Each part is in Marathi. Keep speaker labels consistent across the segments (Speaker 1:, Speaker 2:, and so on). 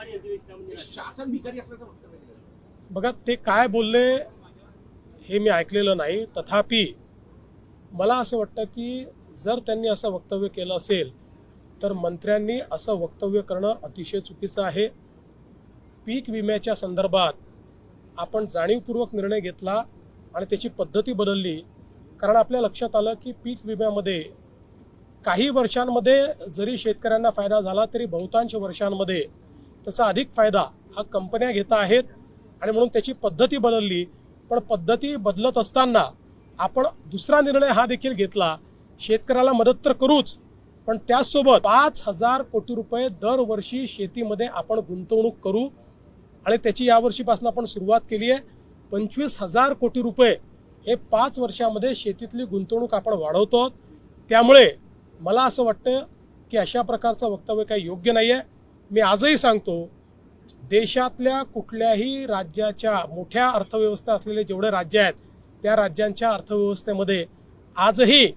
Speaker 1: आणि अधिवेशनामध्ये
Speaker 2: शासन भिकारी असल्याचं वक्तव्य केलं.
Speaker 3: बघा ते काय बोलले हे मी ऐकलेलं नाही, तथापि मला असं वाटतं की जर त्यांनी असं वक्तव्य केलं असेल तर मंत्र्यांनी असं वक्तव्य करणं अतिशय चुकीचं आहे. पीक विम्याच्या संदर्भात आपण जाणीवपूर्वक निर्णय घेतला आणि त्याची पद्धती बदलली, कारण आपल्या लक्षात आलं की पीक विम्यामध्ये काही वर्षांमध्ये जरी शेतकऱ्यांना फायदा झाला तरी बहुतांश वर्षांमध्ये त्याचा अधिक फायदा हा कंपन्या घेत आहेत आणि म्हणून त्याची पद्धती बदलली. पण पद्धती बदलत असताना आपण दुसरा निर्णय हा देखील घेतला, शेतकऱ्याला मदत तर करूच पण त्याचसोबत 5,000 कोटी रुपये दरवर्षी शेतीमध्ये आपण गुंतवणूक करू आणि त्याची यावर्षीपासून आपण सुरुवात केली आहे. 25,000 कोटी रुपये हे 5 वर्षामध्ये शेतीतली गुंतवणूक आपण वाढवतो. त्यामुळे मला असं वाटतं की अशा प्रकारचं वक्तव्य काही योग्य नाही आहे. मी आजही सांगतो, देशातल्या कुठल्याही राज्याच्या मोठ्या अर्थव्यवस्था असलेले जेवढे राज्य आहेत त्या राज्यांच्या अर्थव्यवस्थेमध्ये आजही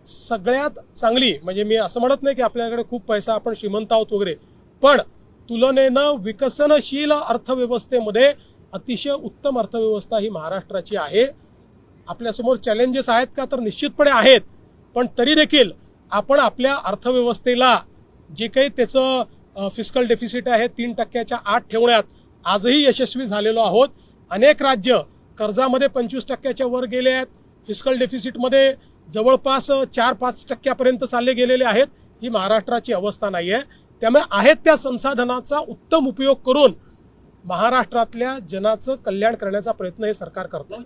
Speaker 3: सगळ्यात चांगली, म्हणजे मी असं म्हणत नाही की आपल्याकडे खूप पैसा आपण श्रीमंत आहोत वगैरे, पण तुलनेनं विकसनशील अर्थव्यवस्थेमध्ये अतिशय उत्तम अर्थव्यवस्था ही महाराष्ट्राची आहे. आपल्यासमोर चॅलेंजेस आहेत का, तर निश्चितपणे आहेत, पण तरी देखील आपण आपल्या अर्थव्यवस्थेला जे काही त्याचं फिस्कल डेफिसिट आहे 3%च्या आत ठेवण्यात आजही यशस्वी झालेलो आहोत. अनेक राज्य कर्जामध्ये 25%च्या वर गेले आहेत, फिस्कल डेफिसिटमध्ये जवळपास 4-5% चालले गेलेले आहेत. ही महाराष्ट्राची अवस्था नाही आहे. त्यामुळे आहेत त्या संसाधनाचा उत्तम उपयोग करून महाराष्ट्रातल्या जनाचं कल्याण करण्याचा प्रयत्न हे सरकार करतं.